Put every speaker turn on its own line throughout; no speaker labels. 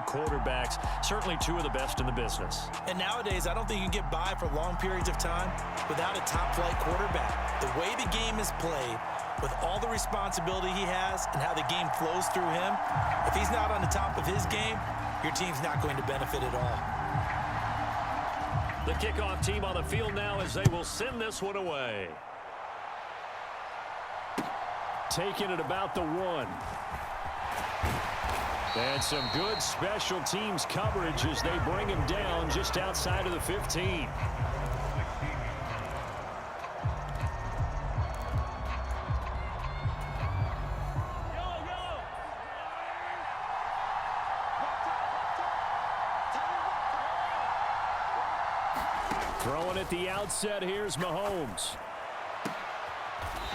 quarterbacks, certainly two of the best in the business.
And nowadays, I don't think you can get by for long periods of time without a top-flight quarterback. The way the game is played, with all the responsibility he has and how the game flows through him, if he's not on the top of his game, your team's not going to benefit at all.
The kickoff team on the field now as they will send this one away. Taking it about the 1. And some good special teams coverage as they bring him down just outside of the 15. Throwing at the outset, here's Mahomes.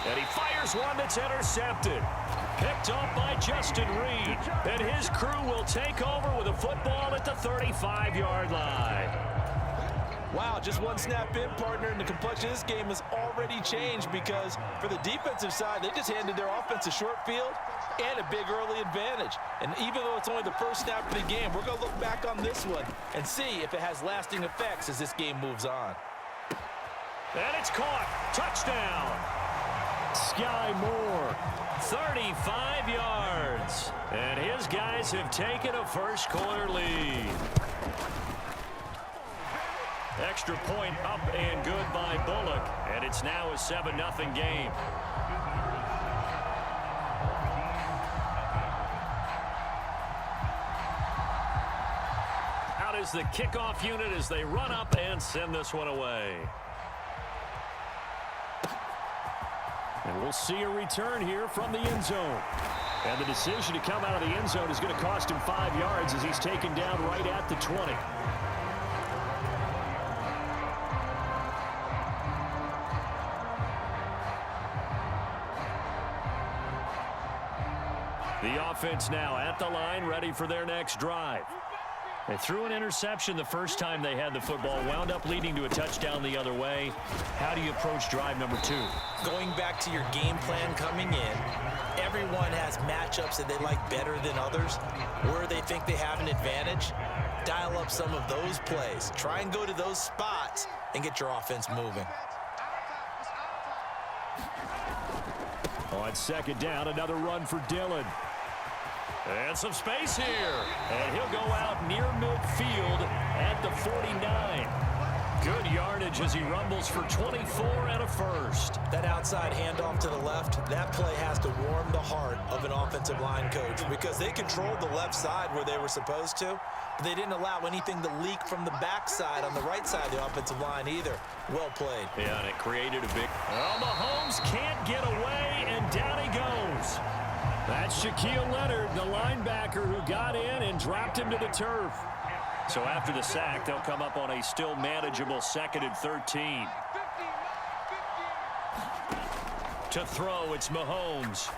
And he fires one that's intercepted. Picked up by Justin Reed. And his crew will take over with a football at the 35-yard line.
Wow, just one snap in, partner, and the complexion of this game has already changed because for the defensive side, they just handed their offense a short field and a big early advantage. And even though it's only the first snap of the game, we're going to look back on this one and see if it has lasting effects as this game moves on.
And it's caught. Touchdown. Sky Moore, 35 yards. And his guys have taken a first-quarter lead. Extra point up and good by Bullock. And it's now a 7-0 game. Out is the kickoff unit as they run up and send this one away. And we'll see a return here from the end zone. And the decision to come out of the end zone is going to cost him 5 yards as he's taken down right at the 20. The offense now at the line, ready for their next drive. They threw an interception the first time they had the football, wound up leading to a touchdown the other way. How do you approach drive number 2?
Going back to your game plan coming in, everyone has matchups that they like better than others, where they think they have an advantage. Dial up some of those plays. Try and go to those spots and get your offense moving.
On second down, another run for Dillon. And some space here. And he'll go out near midfield at the 49. Good yardage as he rumbles for 24 and a first.
That outside handoff to the left, that play has to warm the heart of an offensive line coach because they controlled the left side where they were supposed to, but they didn't allow anything to leak from the backside on the right side of the offensive line either. Well played.
Yeah, and it created a big... Well, Mahomes can't get away, and down he goes. That's Shaquille Leonard, the linebacker who got in and dropped him to the turf. So after the sack, they'll come up on a still manageable 2nd and 13. To throw, it's Mahomes.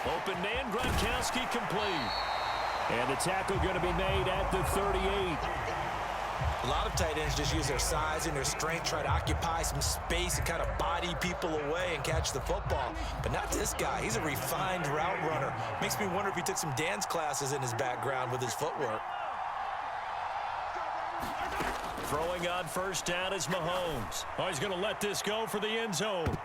Open man, Gronkowski complete. And the tackle going to be made at the 38.
A lot of tight ends just use their size and their strength, try to occupy some space and kind of body people away and catch the football. But not this guy. He's a refined route runner. Makes me wonder if he took some dance classes in his background with his footwork.
Throwing on first down is Mahomes. Oh, he's going to let this go for the end zone.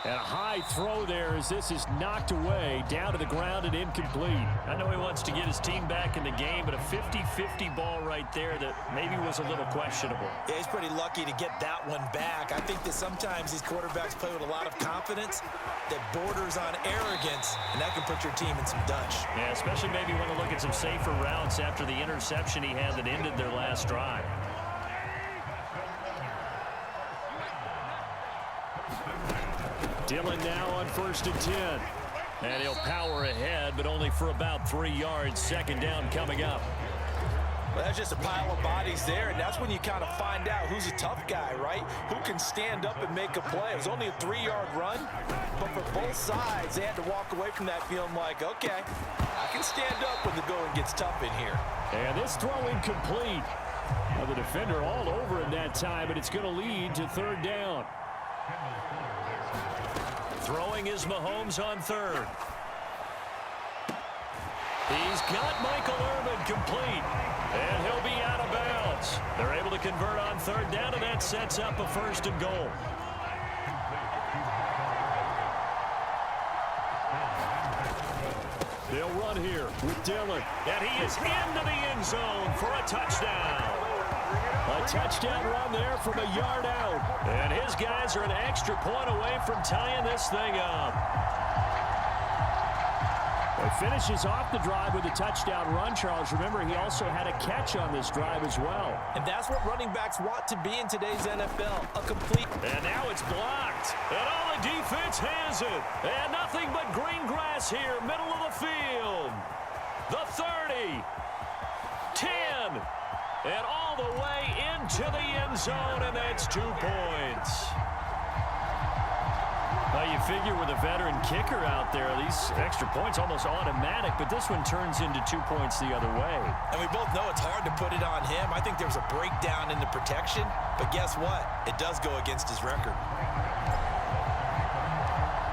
And a high throw there as this is knocked away, down to the ground and incomplete. I know he wants to get his team back in the game, but a 50-50 ball right there that maybe was a little questionable.
Yeah, he's pretty lucky to get that one back. I think that sometimes these quarterbacks play with a lot of confidence that borders on arrogance, and that can put your team in some Dutch.
Yeah, especially maybe when you look at some safer routes after the interception he had that ended their last drive. Dillon now on 1st and 10. And he'll power ahead, but only for about 3 yards. Second down coming up.
Well, that's just a pile of bodies there, and that's when you kind of find out who's a tough guy, right? Who can stand up and make a play. It was only a 3-yard run, but for both sides, they had to walk away from that feeling like, okay, I can stand up when the going gets tough in here.
And this throw incomplete. Well, the defender all over him that time, but it's going to lead to 3rd down. Throwing is Mahomes on 3rd. He's got Michael third down, and that sets up a 1st and goal. They'll run here with Dillon, and he is into the end zone for a touchdown. A touchdown run there from a yard out, and his guys are an extra point away from tying this thing up. He finishes off the drive with a touchdown run, Charles. Remember, he also had a catch on this drive as well.
And that's what running backs want to be in today's NFL, a complete.
And now it's blocked. And all the defense has it. And nothing but green grass here, middle of the field. The 30, 10, and all the way into the end zone, and that's 2 points. Well, you figure with a veteran kicker out there, these extra points almost automatic, but this one turns into 2 points the other way.
And we both know it's hard to put it on him. I think there was a breakdown in the protection, but guess what? It does go against his record.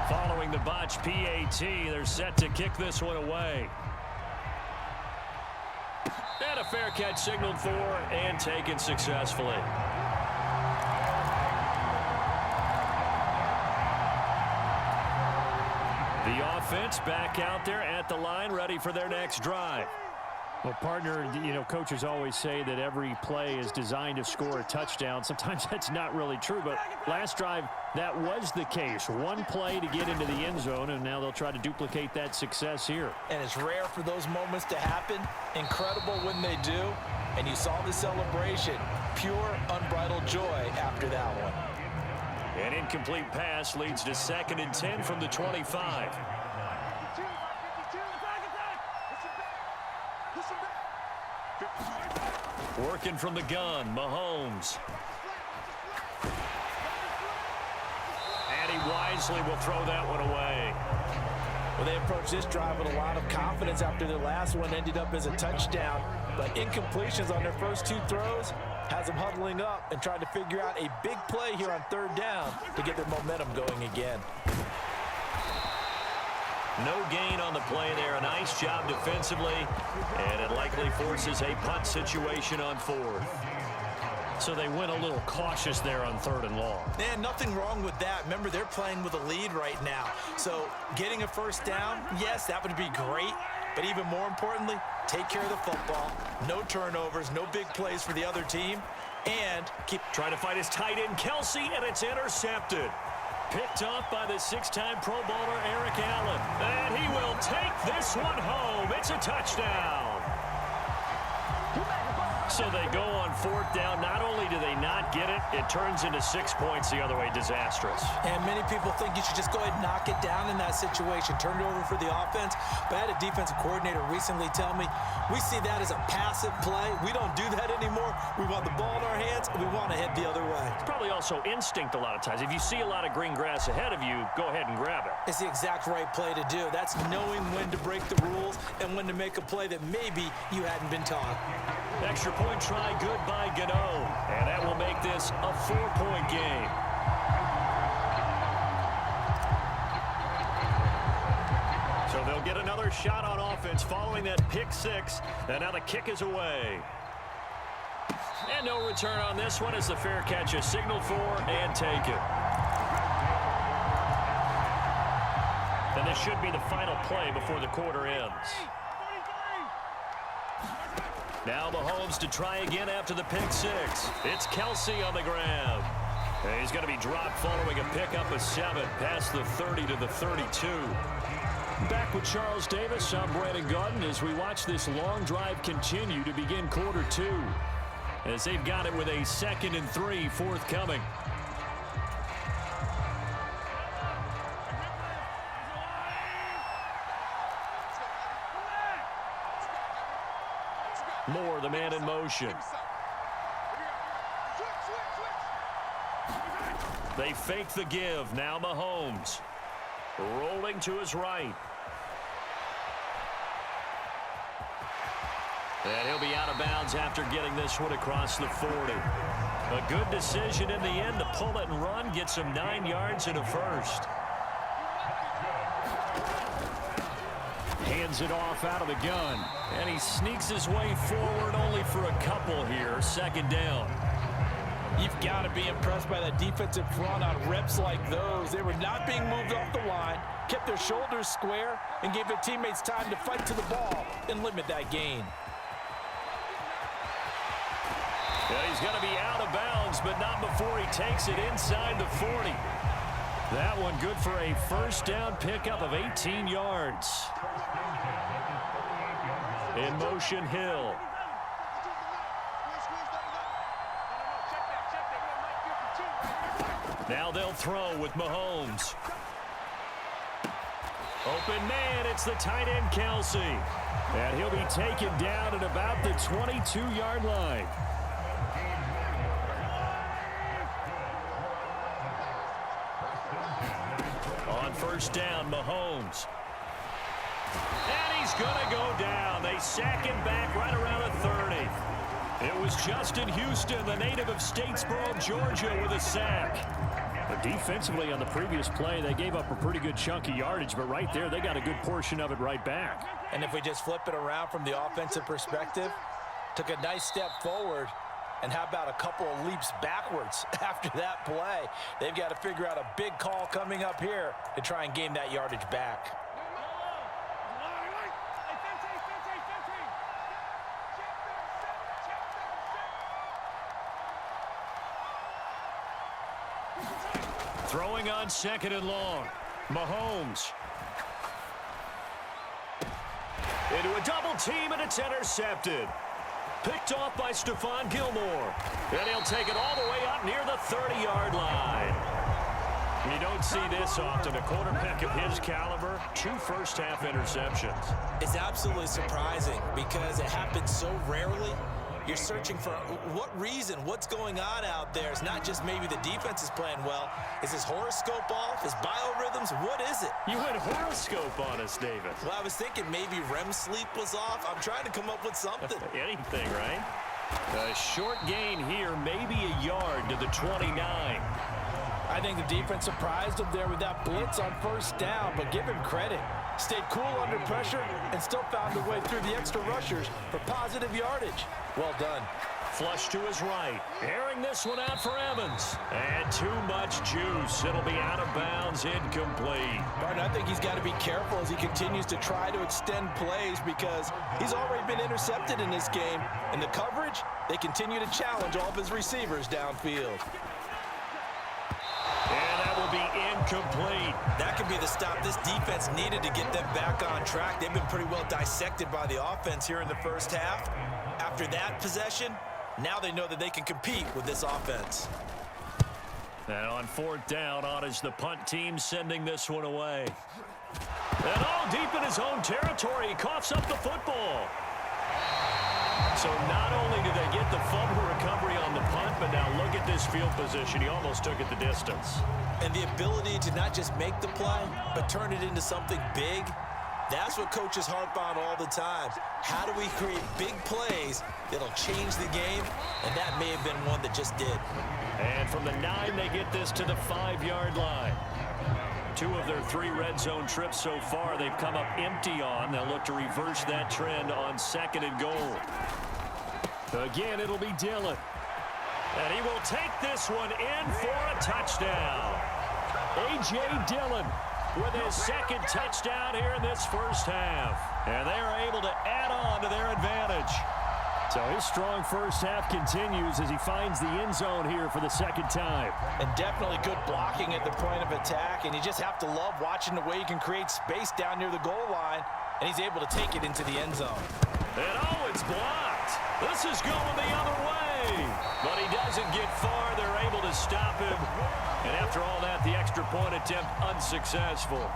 Following the botch PAT, they're set to kick this one away. And a fair catch signaled for and taken successfully. The offense back out there at the line, ready for their next drive. Well, partner, you know, coaches always say that every play is designed to score a touchdown. Sometimes that's not really true, but last drive, that was the case. One play to get into the end zone, and now they'll try to duplicate that success here.
And it's rare for those moments to happen. Incredible when they do. And you saw the celebration. Pure, unbridled joy after that one.
An incomplete pass leads to 2nd and 10 from the 25. Working from the gun, Mahomes. And he wisely will throw that one away.
Well, they approached this drive with a lot of confidence after their last one ended up as a touchdown. But incompletions on their first 2 throws has them huddling up and trying to figure out a big play here on 3rd down to get their momentum going again.
No gain on the play there. A nice job defensively, and it likely forces a punt situation on 4th. So they went a little cautious there on 3rd and long.
Man, nothing wrong with that. Remember, they're playing with a lead right now. So getting a 1st down, yes, that would be great. But even more importantly, take care of the football. No turnovers, no big plays for the other team. And keep
trying to fight his tight end, Kelsey, and it's intercepted. Picked off by the 6-time Pro Bowler, Eric Allen. And he will take this one home. It's a touchdown. So they go on 4th down. Not only do they not get it, it turns into 6 points the other way. Disastrous.
And many people think you should just go ahead and knock it down in that situation. Turn it over for the offense. But I had a defensive coordinator recently tell me, we see that as a passive play. We don't do that anymore. We want the ball in our hands, and we want to head the other way.
It's probably also instinct a lot of times. If you see a lot of green grass ahead of you, go ahead and grab it.
It's the exact right play to do. That's knowing when to break the rules and when to make a play that maybe you hadn't been taught.
Extra point try good by Gano. And that will make this a 4-point game. So they'll get another shot on offense following that pick 6. And now the kick is away. And no return on this one as the fair catch is signaled for and taken. And this should be the final play before the quarter ends. Now Mahomes to try again after the pick 6. It's Kelsey on the grab. And he's going to be dropped following a pickup of 7 past the 30 to the 32. Back with Charles Davis, I'm Brandon Gaudin as we watch this long drive continue to begin quarter 2. As they've got it with a 2nd and 3 forthcoming. Moore, the man in motion. They fake the give. Now Mahomes. Rolling to his right. And he'll be out of bounds after getting this one across the 40. A good decision in the end to pull it and run. Gets him 9 yards and a first. Hands it off out of the gun. And he sneaks his way forward only for a couple here. 2nd down.
You've got to be impressed by that defensive front on reps like those. They were not being moved off the line, kept their shoulders square, and gave their teammates time to fight to the ball and limit that gain.
Yeah, he's going to be out of bounds, but not before he takes it inside the 40. That one good for a first down pickup of 18 yards. In motion, Hill. Now they'll throw with Mahomes. Open man, it's the tight end, Kelsey. And he'll be taken down at about the 22-yard line. On first down, Mahomes. And he's going to go down. They sack him back right around the 30. It was Justin Houston, the native of Statesboro, Georgia, with a sack. But defensively on the previous play, they gave up a pretty good chunk of yardage, but right there, they got a good portion of it right back.
And if we just flip it around from the offensive perspective, took a nice step forward, and how about a couple of leaps backwards after that play? They've got to figure out a big call coming up here to try and gain that yardage back.
Throwing on second and long. Mahomes. Into a double team, and it's intercepted. Picked off by Stephon Gilmore. And he'll take it all the way up near the 30-yard line. You don't see this often. A quarterback of his caliber, 2 first-half interceptions.
It's absolutely surprising because it happens so rarely. You're searching for what reason, what's going on out there. It's not just maybe the defense is playing well. Is his horoscope off? His biorhythms? What is it?
You went horoscope on us, David.
Well, I was thinking maybe REM sleep was off. I'm trying to come up with something.
Anything, right? A short gain here, maybe a yard to the 29.
I think the defense surprised him there with that blitz on first down, but give him credit. Stayed cool under pressure and still found a way through the extra rushers for positive yardage. Well done.
Flush to his right. Airing this one out for Evans. And too much juice. It'll be out of bounds, incomplete.
Martin, I think he's got to be careful as he continues to try to extend plays because he's already been intercepted in this game. In the coverage, they continue to challenge all of his receivers downfield.
And that will be incomplete.
That could be the stop this defense needed to get them back on track. They've been pretty well dissected by the offense here in the first half. After that possession, now they know that they can compete with this offense.
And on fourth down, on is the punt team sending this one away. And all deep in his own territory, he coughs up the football. So not only do they get the fumble recovery on the punt, but now look at this field position. He almost took it the distance.
And the ability to not just make the play, but turn it into something big, that's what coaches harp on all the time. How do we create big plays that'll change the game? And that may have been one that just did.
And from the 9, they get this to the 5-yard line. 2 of their 3 red zone trips so far, they've come up empty on. They'll look to reverse that trend on second and goal. Again, it'll be Dillon. And he will take this one in for a touchdown. A.J. Dillon with his second touchdown here in this first half. And they are able to add on to their advantage. So his strong first half continues as he finds the end zone here for the second time.
And definitely good blocking at the point of attack. And you just have to love watching the way he can create space down near the goal line. And he's able to take it into the end zone.
And oh, it's blocked. This is going the other way. But he doesn't get far. They're able to stop him. And after all that, the extra point attempt unsuccessful.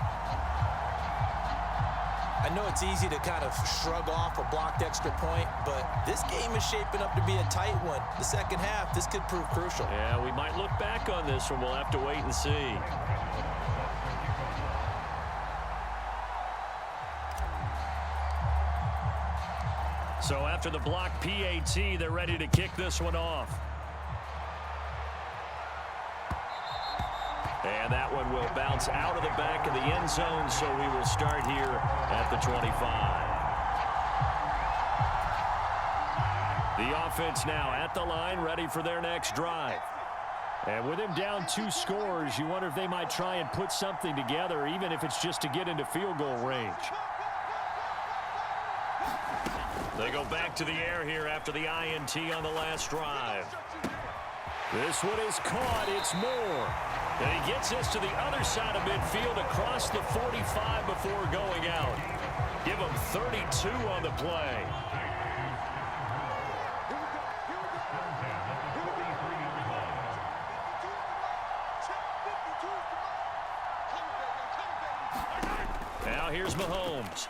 I know it's easy to kind of shrug off a blocked extra point, but this game is shaping up to be a tight one. The second half, this could prove crucial.
Yeah, we might look back on this one. We'll have to wait and see. So after the block PAT, they're ready to kick this one off. And that one will bounce out of the back of the end zone, so we will start here at the 25. The offense now at the line, ready for their next drive. And with him down 2 scores, you wonder if they might try and put something together, even if it's just to get into field goal range. They go back to the air here after the INT on the last drive. This one is caught. It's Moore. And he gets us to the other side of midfield across the 45 before going out. Give him 32 on the play. Now here's Mahomes.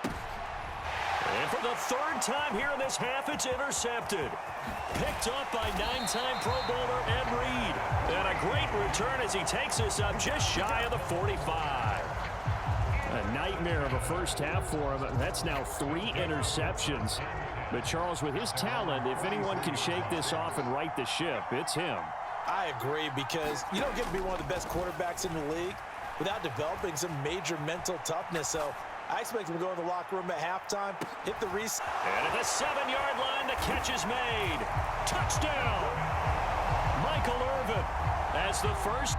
And for the 3rd time here in this half, it's intercepted. Picked up by 9-time Pro Bowler Ed Reed. And a great return as he takes us up just shy of the 45. A nightmare of a first half for him. That's now 3 interceptions. But Charles, with his talent, if anyone can shake this off and right the ship, it's him.
I agree, because you don't get to be one of the best quarterbacks in the league without developing some major mental toughness. So I expect him to go in the locker room at halftime, hit the reset.
And at the 7-yard line, the catch is made. Touchdown! Michael Irvin as the first